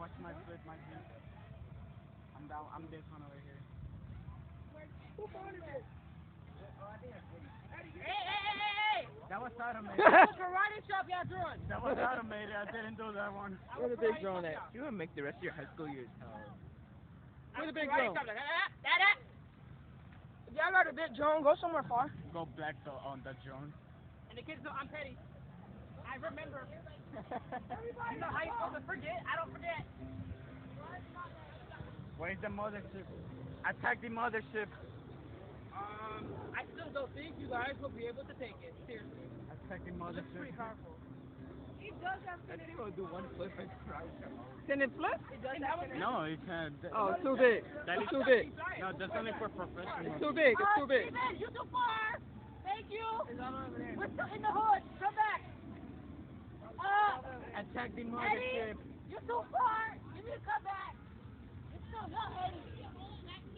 watch my flip, my G. I'm down. I'm this one over here. That was automated. Karate chop y'all doing? That was automated. I didn't do that one. Where the big drone at? You would make the rest of your high school years. Where the big drone? If y'all got a big drone, go somewhere far. Go black on the Jones. And the kids know I'm petty. I remember. You know how you supposed to forget? I don't forget. Where's the mothership? Attack the mothership. I still don't think you guys will be able to take it. Seriously. Attack the It's mothership. pretty powerful. I think he will do one flip and cry. Can it flip? No, you can't. Oh, it's too big. That It's is too big. No, that's only for professionals. It's too big. It's too big. Steven, you too far. Thank you. We're still in the hood. Come back. Attack the Eddie, mothership. you too far.